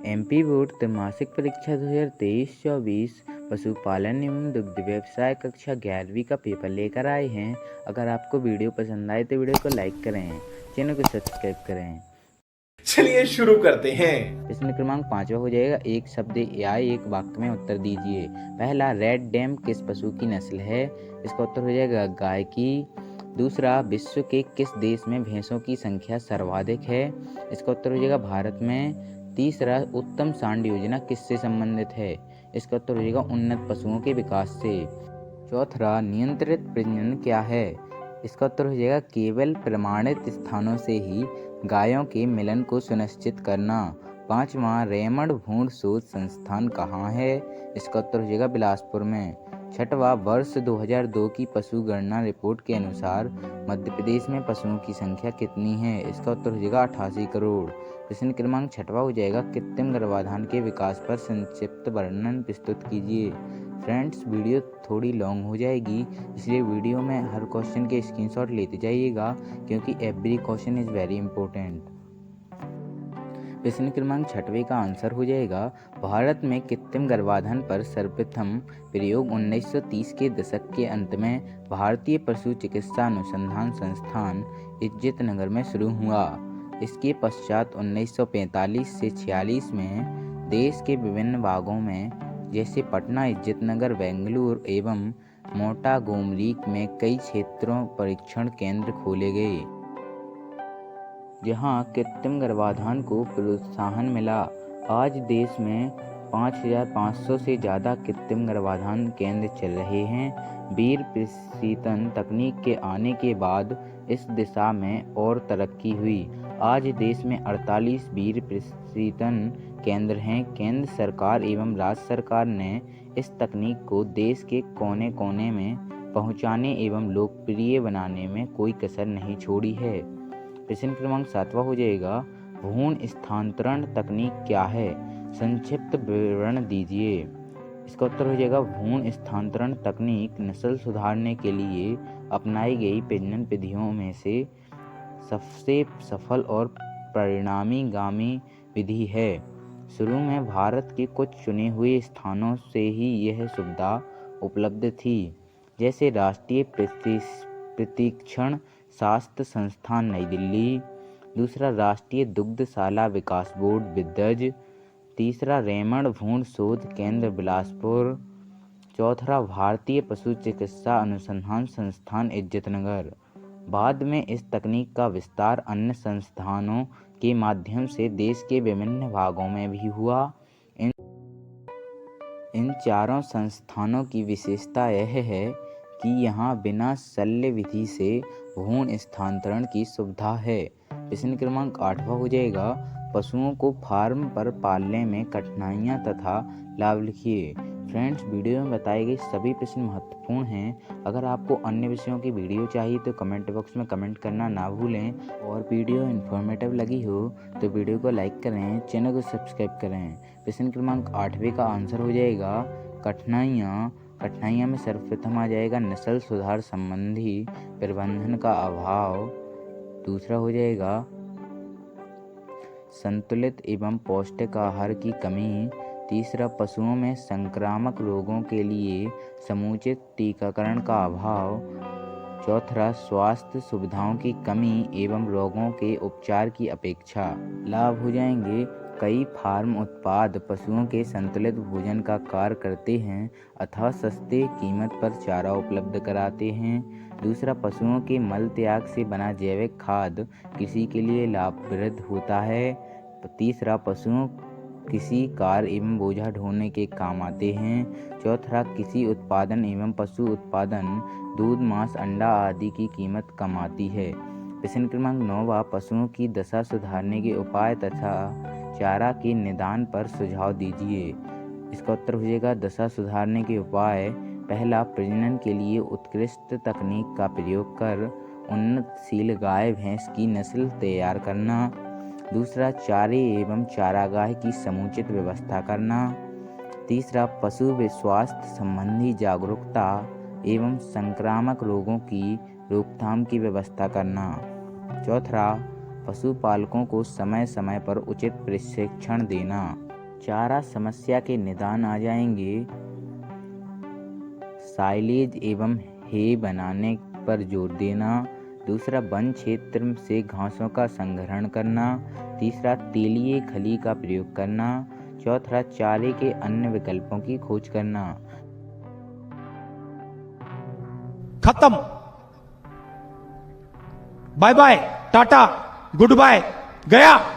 MP board त्रैमासिक परीक्षा 2023-24 पशुपालन एवं दुग्ध व्यवसाय कक्षा 11वीं का पेपर लेकर आए हैं। अगर आपको वीडियो पसंद आए तो वीडियो को लाइक करें, चैनल को सब्सक्राइब करें। चलिए शुरू करते हैं। प्रश्न क्रमांक 5 हो जाएगा। एक शब्द या एक वाक्य में उत्तर दीजिए। पहला, रेड डेम किस पशु की नस्ल है? इसका उत्तर हो जाएगा गाय की। दूसरा, विश्व के किस देश में भैंसों की संख्या सर्वाधिक है? इसका उत्तर हो जाएगा भारत में। तीसरा, उत्तम सांड योजना किससे संबंधित है? इसका उत्तर हो जाएगा उन्नत पशुओं के विकास से। चौथा, नियंत्रित प्रजनन क्या है? इसका उत्तर हो जाएगा केवल प्रमाणित स्थानों से ही गायों के मिलन को सुनिश्चित करना। पांचवा, रेमंड भ्रूण शोध संस्थान कहाँ है? इसका उत्तर हो जाएगा बिलासपुर में। छठवा, वर्ष 2002 की पशु गणना रिपोर्ट के अनुसार मध्य प्रदेश में पशुओं की संख्या कितनी है? इसका उत्तर हो जाएगा 88 करोड़। प्रश्न क्रमांक 6वां हो जाएगा कृत्रिम गर्भाधान के विकास पर संक्षिप्त वर्णन प्रस्तुत कीजिए। फ्रेंड्स, वीडियो थोड़ी लॉन्ग हो जाएगी, इसलिए वीडियो में हर क्वेश्चन के स्क्रीनशॉट लेते जाइएगा, क्योंकि every question is very important. प्रश्न क्रमांक 6वें का आंसर हो जाएगा भारत में कृत्रिम गर्भाधान पर सर्वप्रथम प्रयोग 1930 के दशक के अंत में भारतीय पशु चिकित्सा अनुसंधान संस्थान इज्जतनगर में शुरू हुआ। इसके पश्चात 1945 से 46 में देश के विभिन्न भागों में जैसे पटना, इज्जतनगर, बेंगलुरु एवं मोंटागोमरी में कई क्षेत्रों परीक्षण केंद्र खोले गए, जहां कृत्रिम गर्भाधान को प्रोत्साहन मिला। आज देश में 5,500 से ज़्यादा कृत्रिम गर्भाधान केंद्र चल रहे हैं। वीर्य प्रशीतन तकनीक के आने के बाद इस दिशा में और तरक्की हुई। आज देश में 48 वीर्य प्रशीतन केंद्र हैं। केंद्र सरकार एवं राज्य सरकार ने इस तकनीक को देश के कोने कोने में पहुंचाने एवं लोकप्रिय बनाने में कोई कसर नहीं छोड़ी है। प्रश्न क्रमांक 7वां हो जाएगा भ्रूण स्थानांतरण तकनीक क्या है? संक्षिप्त विवरण दीजिए। इसका उत्तर हो जाएगा भ्रूण स्थानांतरण तकनीक नस्ल सुधारने के लिए अपनाई गई प्रजनन विधियों में से सबसे सफल और परिणामीगामी विधि है। शुरू में भारत के कुछ चुने हुए स्थानों से ही यह सुविधा उपलब्ध थी, जैसे राष्ट्रीय प्रशिक्षण स्वास्थ्य संस्थान नई दिल्ली। दूसरा, राष्ट्रीय दुग्धशाला विकास बोर्ड विदर्भ। तीसरा, रेमंड भ्रूण शोध केंद्र बिलासपुर। चौथा, भारतीय पशु चिकित्सा अनुसंधान संस्थान इज्जतनगर। बाद में इस तकनीक का विस्तार अन्य संस्थानों के माध्यम से देश के विभिन्न भागों में भी हुआ। इन चारों संस्थानों की विशेषता यह है कि यहाँ बिना शल्य विधि से भ्रूण स्थानांतरण की सुविधा है। प्रश्न क्रमांक 8वां हो जाएगा पशुओं को फार्म पर पालने में कठिनाइयाँ तथा लाभ लिखिए। फ्रेंड्स, वीडियो में बताए गए सभी प्रश्न महत्वपूर्ण हैं। अगर आपको अन्य विषयों की वीडियो चाहिए तो कमेंट बॉक्स में कमेंट करना ना भूलें, और वीडियो इन्फॉर्मेटिव लगी हो तो वीडियो को लाइक करें, चैनल को सब्सक्राइब करें। प्रश्न क्रमांक 8वें का आंसर हो जाएगा कठिनाइयाँ में सर्वप्रथम आ जाएगा नस्ल सुधार संबंधी प्रबंधन का अभाव। दूसरा हो जाएगा संतुलित एवं पौष्टिक आहार की कमी। तीसरा, पशुओं में संक्रामक रोगों के लिए समुचित टीकाकरण का अभाव। चौथा, स्वास्थ्य सुविधाओं की कमी एवं रोगों के उपचार की अपेक्षा। लाभ हो जाएंगे कई फार्म उत्पाद पशुओं के संतुलित भोजन का कार्य करते हैं, अथवा सस्ते कीमत पर चारा उपलब्ध कराते हैं। दूसरा, पशुओं के मल त्याग से बना जैविक खाद कृषि के लिए लाभप्रद होता है। तीसरा, पशुओं किसी कार्य एवं बोझा ढोने के काम आते हैं। चौथा, कृषि उत्पादन एवं पशु उत्पादन दूध, मांस, अंडा आदि की कीमत कम आती है। प्रश्न क्रमांक 9वां पशुओं की दशा सुधारने के उपाय तथा चारा के निदान पर सुझाव दीजिए। इसका उत्तर हो जाएगा दशा सुधारने के उपाय। पहला, प्रजनन के लिए उत्कृष्ट तकनीक का प्रयोग कर उन्नतशील गाय भैंस की नस्ल तैयार करना। दूसरा, चारे एवं चारागाह की समुचित व्यवस्था करना। तीसरा, पशु स्वास्थ्य संबंधी जागरूकता एवं संक्रामक रोगों की रोकथाम की व्यवस्था करना। चौथा, पशुपालकों को समय समय पर उचित प्रशिक्षण देना। चारा समस्या के निदान आ जाएंगे। साइलेज एवं हे बनाने पर जोर देना। दूसरा, वन क्षेत्र से घासों का संग्रहण करना। तीसरा, तेलीय खली का प्रयोग करना। चौथा, चारे के अन्य विकल्पों की खोज करना। खत्म। Bye bye, tata, goodbye, गया।